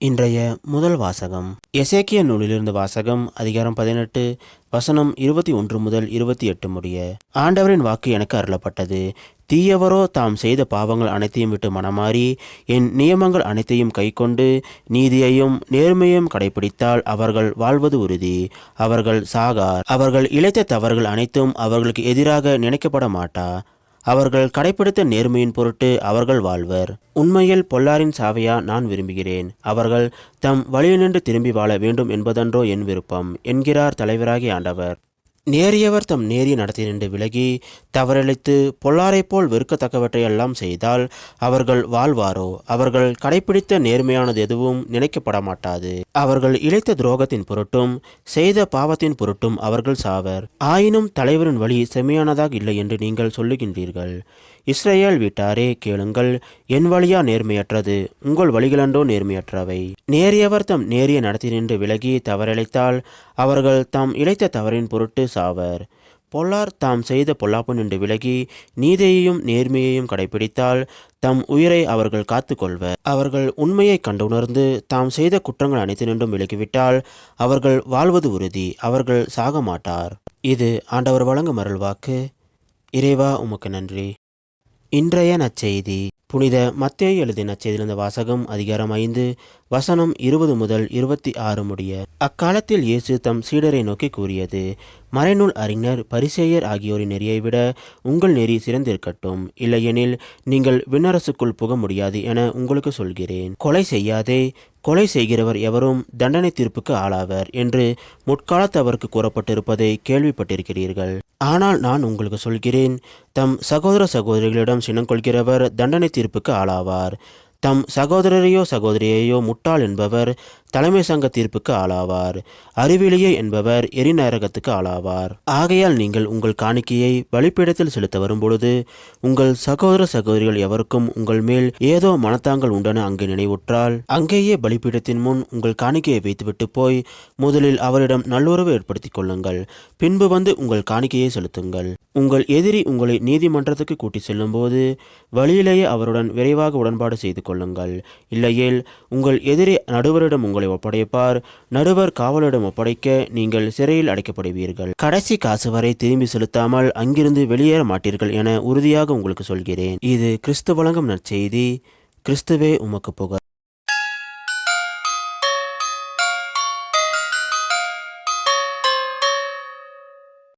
இன்றைய முதல் வாசகம் எசேக்கியா நூலிலிருந்து வாசகம். அதிகாரம் 18 வசனம் 21 முதல் 28 முடிய. ஆண்டவரின் வாக்கு எனக்கு அருளப்பட்டது. தீயவரோ தாம் செய்த பாவங்கள் அனைத்தையும் விட்டு மனமாறி என் நியமங்கள் அனைத்தையும் கைக்கொண்டு நீதியையும் நேர்மையையும் கடைபிடித்தால் அவர்கள் வாழ்வது உறுதி. அவர்கள் சாகார். அவர்கள் இழைத்த தவறுகள் அனைத்தும் அவர்களுக்கு எதிராக நினைக்கப்பட மாட்டா. அவர்கள் கடைப்பிடித்த நேர்மையின் பொருட்டு அவர்கள் வாழ்வர். உண்மையில் பொல்லாரின் சாவையா நான் விரும்புகிறேன். அவர்கள் தம் வழியினின்று திரும்பி வாழ வேண்டும் என்பதன்றோ என் விருப்பம் என்கிறார் தலைவராகிய ஆண்டவர். நேரியவர் தம் நேரிய நடத்தினின்று விலகி தவறளித்து பொல்லாரைப் போல் வெறுக்கத்தக்கவற்றையெல்லாம் செய்தால் அவர்கள் வாழ்வாரோ? அவர்கள் கடைப்பிடித்த நேர்மையானது எதுவும் நினைக்கப்பட மாட்டாது. அவர்கள் இழைத்த துரோகத்தின் பொருட்டும் செய்த பாவத்தின் பொருட்டும் அவர்கள் சாவர். ஆயினும் தலைவரின் வழி செம்மையானதாக இல்லை என்று நீங்கள் சொல்லுகின்றீர்கள். இஸ்ரேல் வீட்டாரே கேளுங்கள், என் வழியா நேர்மையற்றது? உங்கள் வழிகளன்றோ நேர்மையற்றவை? நேரியவர் தம் நேரிய நடத்தினின்று விலகி தவறளித்தால் அவர்கள் தாம் இழைத்த தவறின் பொருட்டு சாவர். பொல்லார் தாம் செய்த பொல்லாப்பு நின்று விலகி நீதியையும் நேர்மையையும் கடைபிடித்தால் தம் உயிரை அவர்கள் காத்து கொள்வர். அவர்கள் உண்மையை கண்டுணர்ந்து தாம் செய்த குற்றங்கள் அனைத்து நின்றும் விலகிவிட்டால் அவர்கள் வாழ்வது உறுதி. அவர்கள் சாக மாட்டார். இது ஆண்டவர் வழங்கும் அருள்வாக்கு. இறைவா உமக்கு நன்றி. இன்றைய நற்செய்தி புனித மத்தேயு எழுதிய நற்செய்தியிலிருந்த வாசகம். அதிகாரம் 5 வசனம் 20 முதல் 26 முடிய. அக்காலத்தில் இயேசு தம் சீடரை நோக்கி கூறியது: மறைநூல் அறிஞர் பரிசேயர் ஆகியோரின் நெறியை விட உங்கள் நெறி சிறந்திருக்கட்டும். இல்லையெனில் நீங்கள் விண்ணரசுக்குள் புக முடியாது என உங்களுக்கு சொல்கிறேன். கொலை செய்யாதே, கொலை செய்கிறவர் எவரும் தண்டனை தீர்ப்புக்கு ஆளாவர் என்று முற்காலத்தவருக்கு கூறப்பட்டிருப்பதை கேள்விப்பட்டிருக்கிறீர்கள். ஆனால் நான் உங்களுக்கு சொல்கிறேன், தம் சகோதர சகோதரிகளிடம் சினங்கொள்கிறவர் தண்டனை தீர்ப்புக்கு ஆளாவார். தம் சகோதரரையோ சகோதரியையோ முட்டாள் என்பவர் தலைமை சங்க தீர்ப்புக்கு ஆளாவார். அறிவிலியை என்பவர் எரிநரகத்துக்கு ஆளாவார். ஆகையால் நீங்கள் உங்கள் காணிக்கையை பலிபீடத்தில் செலுத்த வரும்பொழுது உங்கள் சகோதர சகோதரிகள் எவருக்கும் உங்கள் மேல் ஏதோ மனத்தாங்கள் உண்டென அங்கு நினைவுற்றால் அங்கேயே பலிபீடத்தின் முன் உங்கள் காணிக்கையை வைத்துவிட்டு போய் முதலில் அவரிடம் நல்லுறவு ஏற்படுத்திக் கொள்ளுங்கள். பின்பு வந்து உங்கள் காணிக்கையை செலுத்துங்கள். உங்கள் எதிரி உங்களை நீதிமன்றத்துக்கு கூட்டி செல்லும் போது வழியிலேயே அவருடன் விரைவாக உடன்பாடு செய்து கொள்ளுங்கள். இல்லையேல் உங்கள் எதிரி நடுவரிடம் உங்களை ஒப்படைப்பார். நடுவர் காவலரிடம் ஒப்படைக்க நீங்கள் சிறையில் அடைக்கப்படுவீர்கள். கடைசி காசு வரை திரும்பி செலுத்தாமல் அங்கிருந்து வெளியேற மாட்டீர்கள் என உறுதியாக உங்களுக்கு சொல்கிறேன். இது கிறிஸ்து வழங்கும் நற்செய்தி. கிறிஸ்துவே உமக்கு புகழ்.